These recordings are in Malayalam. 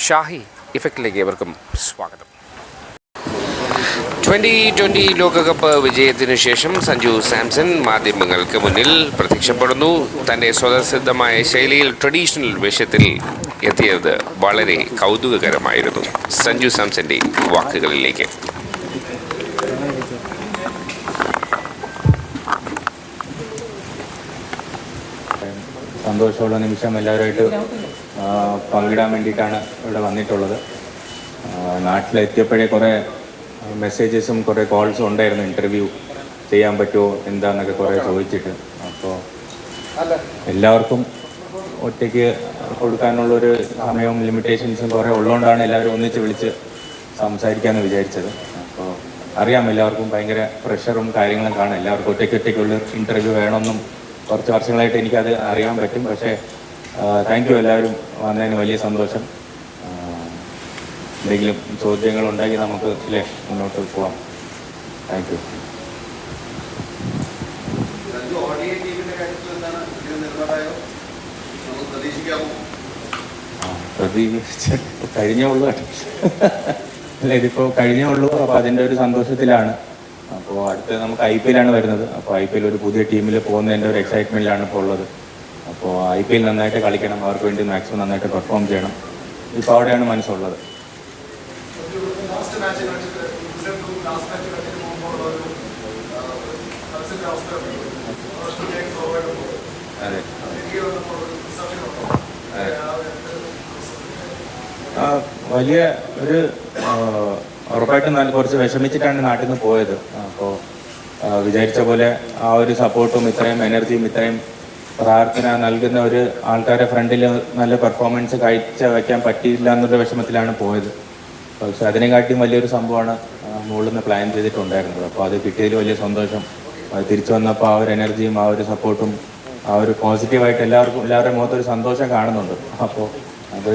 ഷാഹി ഇഫക്റ്റിലേക്ക് ഏവർക്കും സ്വാഗതം. 2020 ലോകകപ്പ് വിജയത്തിനു ശേഷം സഞ്ജു സാംസൺ മാധ്യമങ്ങൾക്ക് മുന്നിൽ പ്രത്യക്ഷപ്പെടുന്നു. തൻ്റെ സ്വതസിദ്ധമായ ശൈലിയിൽ ട്രഡീഷണൽ വേഷത്തിൽ എത്തിയത് വളരെ കൗതുകകരമായിരുന്നു. സഞ്ജു സാംസന്റെ വാക്കുകളിലേക്ക്. സന്തോഷമുള്ള നിമിഷം എല്ലാവരുമായിട്ട് പങ്കിടാൻ വേണ്ടിയിട്ടാണ് ഇവിടെ വന്നിട്ടുള്ളത്. നാട്ടിലെത്തിയപ്പോഴേ കുറേ മെസ്സേജസും കുറേ കോൾസും ഉണ്ടായിരുന്നു, ഇൻ്റർവ്യൂ ചെയ്യാൻ പറ്റുമോ എന്താണെന്നൊക്കെ കുറേ ചോദിച്ചിട്ട്. അപ്പോൾ എല്ലാവർക്കും ഒറ്റയ്ക്ക് കൊടുക്കാനുള്ളൊരു സമയവും ലിമിറ്റേഷൻസും കുറേ ഉള്ളതുകൊണ്ടാണ് എല്ലാവരും ഒന്നിച്ച് വിളിച്ച് സംസാരിക്കാമെന്ന് വിചാരിച്ചത്. അപ്പോൾ അറിയാം എല്ലാവർക്കും ഭയങ്കര പ്രഷറും കാര്യങ്ങളും കാണും. എല്ലാവർക്കും ഒറ്റയ്ക്കുള്ള ഇൻ്റർവ്യൂ വേണമെന്നും കുറച്ച് വർഷങ്ങളായിട്ട് എനിക്കത് അറിയാൻ പറ്റും. പക്ഷേ താങ്ക് യു, എല്ലാവരും വന്നതിന് വലിയ സന്തോഷം. എന്തെങ്കിലും ചോദ്യങ്ങളുണ്ടെങ്കിൽ നമുക്ക് ഇല്ലേ മുന്നോട്ട് പോവാം. Thank you. പ്രതീക്ഷ കഴിഞ്ഞേ ഉള്ളൂ അല്ല, ഇതിപ്പോൾ കഴിഞ്ഞേ ഉള്ളൂ. അപ്പോൾ അതിൻ്റെ ഒരു സന്തോഷത്തിലാണ്. അപ്പോൾ അടുത്ത് നമുക്ക് IPL ആണ് വരുന്നത്. അപ്പോൾ IPL ഒരു പുതിയ ടീമിൽ പോകുന്നതിൻ്റെ ഒരു എക്സൈറ്റ്മെൻറ്റിലാണ് ഇപ്പോൾ ഉള്ളത്. അപ്പോൾ IPL നന്നായിട്ട് കളിക്കണം, അവർക്ക് വേണ്ടി മാക്സിമം നന്നായിട്ട് പെർഫോം ചെയ്യണം. ഇപ്പോൾ അവിടെയാണ് മനസ്സുള്ളത്. അതെ, വലിയ ഒരു ഉറപ്പായിട്ടും കുറച്ച് വിഷമിച്ചിട്ടാണ് നാട്ടിൽ നിന്ന് പോയത്. അപ്പോൾ വിചാരിച്ച പോലെ ആ ഒരു സപ്പോർട്ടും ഇത്രയും എനർജിയും ഇത്രയും പ്രാർത്ഥന നൽകുന്ന ഒരു ആൾക്കാരെ ഫ്രണ്ടിൽ നല്ല പെർഫോമൻസ് കാഴ്ച വയ്ക്കാൻ പറ്റിയില്ല എന്നുള്ള വിഷമത്തിലാണ് പോയത്. പക്ഷെ അതിനെക്കാട്ടിയും വലിയൊരു സംഭവമാണ് മുകളിൽ നിന്ന് പ്ലാൻ ചെയ്തിട്ടുണ്ടായിരുന്നത്. അപ്പോൾ അത് കിട്ടിയതിൽ വലിയ സന്തോഷം. അത് തിരിച്ചു വന്നപ്പോൾ ആ ഒരു എനർജിയും ആ ഒരു സപ്പോർട്ടും ആ ഒരു പോസിറ്റീവായിട്ട് എല്ലാവരുടെയും മുഖത്തൊരു സന്തോഷം കാണുന്നുണ്ട്. അപ്പോൾ അത്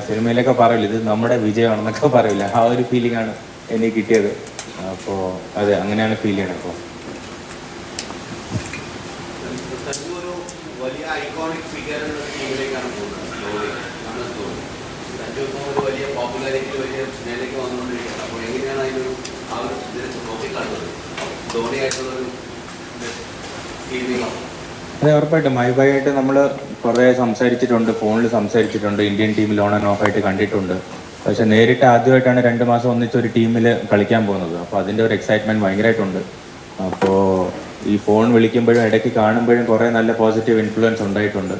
സിനിമയിലൊക്കെ പറയില്ല, ഇത് നമ്മുടെ വിജയമാണെന്നൊക്കെ പറയില്ല, ആ ഒരു ഫീലിംഗ് ആണ് എനിക്ക് കിട്ടിയത്. അപ്പോൾ അതെ, അങ്ങനെയാണ് ഫീൽ ചെയ്യണത്. അപ്പോൾ അതെ, ഉറപ്പായിട്ടും മൈബായിട്ട് നമ്മൾ കുറേ സംസാരിച്ചിട്ടുണ്ട്, ഫോണിൽ സംസാരിച്ചിട്ടുണ്ട്, ഇന്ത്യൻ ടീമിൽ ഓൺ ആൻഡ് ഓഫായിട്ട് കണ്ടിട്ടുണ്ട്. പക്ഷെ നേരിട്ട് ആദ്യമായിട്ടാണ് 2 മാസം ഒന്നിച്ചൊരു ടീമിൽ കളിക്കാൻ പോകുന്നത്. അപ്പോൾ അതിൻ്റെ ഒരു എക്സൈറ്റ്മെൻറ്റ് ഭയങ്കരമായിട്ടുണ്ട്. അപ്പോൾ ഈ ഫോൺ വിളിക്കുമ്പോഴും ഇടയ്ക്ക് കാണുമ്പോഴും കുറേ നല്ല പോസിറ്റീവ് ഇൻഫ്ലുവൻസ് ഉണ്ടായിട്ടുണ്ട്.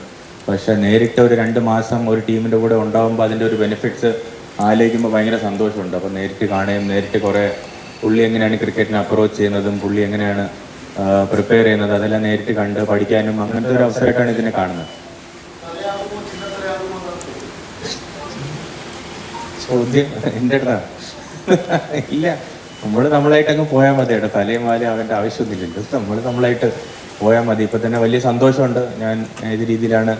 പക്ഷേ നേരിട്ട് ഒരു 2 മാസം ഒരു ടീമിൻ്റെ കൂടെ ഉണ്ടാകുമ്പോൾ അതിൻ്റെ ഒരു ബെനിഫിറ്റ്സ് ആലോചിക്കുമ്പോൾ ഭയങ്കര സന്തോഷമുണ്ട്. അപ്പോൾ നേരിട്ട് കാണുകയും നേരിട്ട് കുറേ പുള്ളി എങ്ങനെയാണ് ക്രിക്കറ്റിനെ അപ്രോച്ച് ചെയ്യുന്നതും പുള്ളി എങ്ങനെയാണ് പ്രിപ്പയർ ചെയ്യുന്നത് അതെല്ലാം നേരിട്ട് കണ്ട് പഠിക്കാനും അങ്ങനത്തെ ഒരു അവസരമായിട്ടാണ് ഇതിനെ കാണുന്നത്. ചോദ്യം എൻ്റെ അടുത്താണ് ഇല്ല, നമ്മളായിട്ടങ്ങ് പോയാൽ മതി. കേട്ടോ, തലയും മാലയും ആവേണ്ട ആവശ്യമൊന്നുമില്ലല്ലോ. നമ്മളായിട്ട് പോയാൽ മതി. ഇപ്പം തന്നെ വലിയ സന്തോഷമുണ്ട്. ഞാൻ ഏത് രീതിയിലാണ്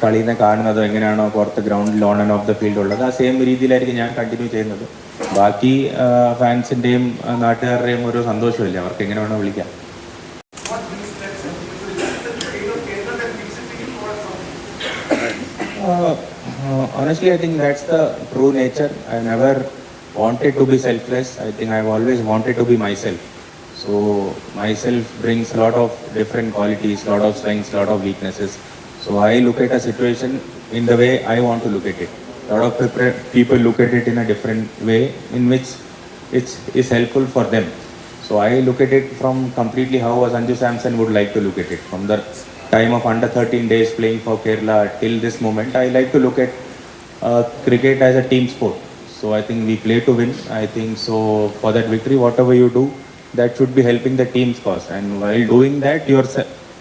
കളീനെ കാണുന്നത്, എങ്ങനെയാണോ പുറത്ത് ഗ്രൗണ്ടിൽ on and of the field ഉള്ളത്, ആ സെയിം രീതിയിലായിരിക്കും ഞാൻ കണ്ടിന്യൂ ചെയ്യുന്നത്. ബാക്കി ഫാൻസിൻ്റെയും നാട്ടുകാരുടെയും ഒരു സന്തോഷമില്ല, അവർക്ക് എങ്ങനെ വേണോ വിളിക്കാം. Honestly, I think that's the true nature. I never wanted to be selfless. I think I've always wanted to be myself. So myself brings a lot of different qualities, lot of strengths, lot of weaknesses. So I look at a situation in the way I want to look at it. A lot of people look at it in a different way in which it is helpful for them. So I look at it from completely how a Sanju Samson would like to look at it. From the time of under 13 days playing for Kerala till this moment, I like to look at cricket as a team sport. So I think we play to win. I think so for that victory, whatever you do, that should be helping the team's cause. And while doing that,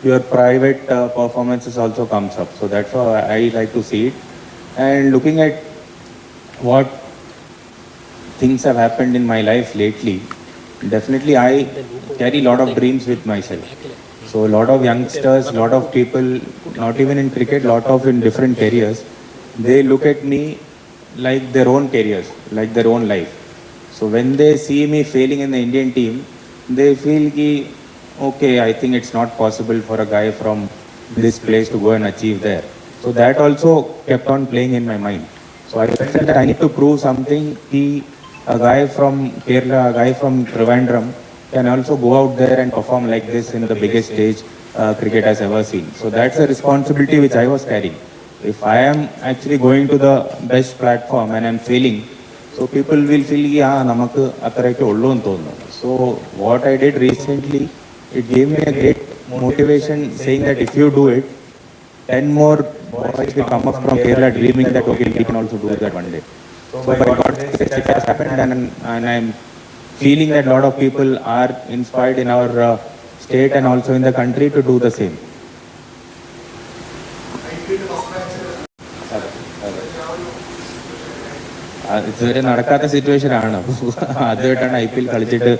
your private performances also comes up. So that's how I like to see it. And looking at what things have happened in my life lately, definitely I carry a lot of dreams with myself. So a lot of youngsters, a lot of people, not even in cricket, lot of in different careers, they look at me like their own careers, like their own life. So when they see me failing in the Indian team, they feel ki, okay, I think it's not possible for a guy from this place to go and achieve there. So that also kept on playing in my mind. So I felt that I need to prove something. A guy from Kerala, a guy from Trivandrum can also go out there and perform like this in the biggest stage cricket has ever seen. So that's a responsibility which I was carrying. If I am actually going to the best platform and I'm failing, so people will feel, yeah, namakku atharakke ullu nu thonu. So what I did recently, it gave me a great motivation saying that if you do it, 10 more boys will come up from Kerala dreaming that okay, we can also do that one day. So by God's grace, it has happened, and I'm feeling that a lot of people are inspired in our state and also in the country to do the same. ഇതുവരെ നടക്കാത്ത സിറ്റുവേഷൻ ആണ്. ആദ്യമായിട്ടാണ് IPL കളിച്ചിട്ട്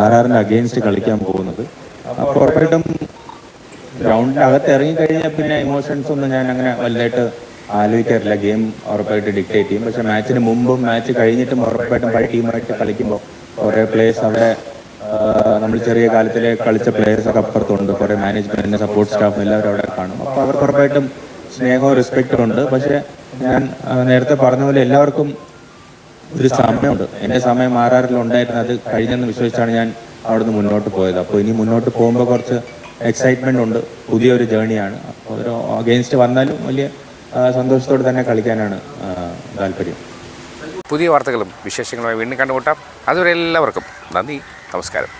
RRന്റെ അഗെയിൻസ്റ്റ് കളിക്കാൻ പോകുന്നത്. അപ്പോൾ ഉറപ്പായിട്ടും ഗ്രൗണ്ടിനകത്ത് ഇറങ്ങിക്കഴിഞ്ഞാൽ പിന്നെ ഇമോഷൻസ് ഒന്നും ഞാൻ അങ്ങനെ വലുതായിട്ട് ആലോചിക്കാറില്ല. ഗെയിം ഉറപ്പായിട്ട് ഡിക്റ്റേറ്റ് ചെയ്യും. പക്ഷെ മാച്ചിന് മുമ്പും മാച്ച് കഴിഞ്ഞിട്ടും ഉറപ്പായിട്ടും പഴയ ടീമായിട്ട് കളിക്കുമ്പോൾ കുറേ പ്ലേയേഴ്സ് അവിടെ നമ്മൾ ചെറിയ കാലത്തിലെ കളിച്ച പ്ലേയേഴ്സൊക്കെ അപ്പുറത്തുണ്ട്. കുറേ മാനേജ്മെൻറ്റിൻ്റെ സപ്പോർട്ട് സ്റ്റാഫ് എല്ലാവരും അവിടെ കാണും. അപ്പോൾ അവർക്ക് ഉറപ്പായിട്ടും സ്നേഹവും റെസ്പെക്റ്റും ഉണ്ട്. പക്ഷേ ഞാൻ നേരത്തെ പറഞ്ഞ പോലെ എല്ലാവർക്കും ഒരു സമയമുണ്ട്. എൻ്റെ സമയം RRലുണ്ടായിരുന്നു, അത് കഴിഞ്ഞെന്ന് വിശ്വസിച്ചാണ് ഞാൻ അവിടുന്ന് മുന്നോട്ട് പോയത്. അപ്പോൾ ഇനി മുന്നോട്ട് പോകുമ്പോൾ കുറച്ച് എക്സൈറ്റ്മെൻ്റ് ഉണ്ട്. പുതിയൊരു ജേണിയാണ്. അപ്പോൾ ഒരു അഗെയിൻസ്റ്റ് വന്നാലും വലിയ സന്തോഷത്തോടെ തന്നെ കളിക്കാനാണ് താല്പര്യം. പുതിയ വാർത്തകളും വിശേഷങ്ങളുമായി വീണ്ടും കണ്ടുമുട്ടാം. അതുവരെ എല്ലാവർക്കും നന്ദി, നമസ്കാരം.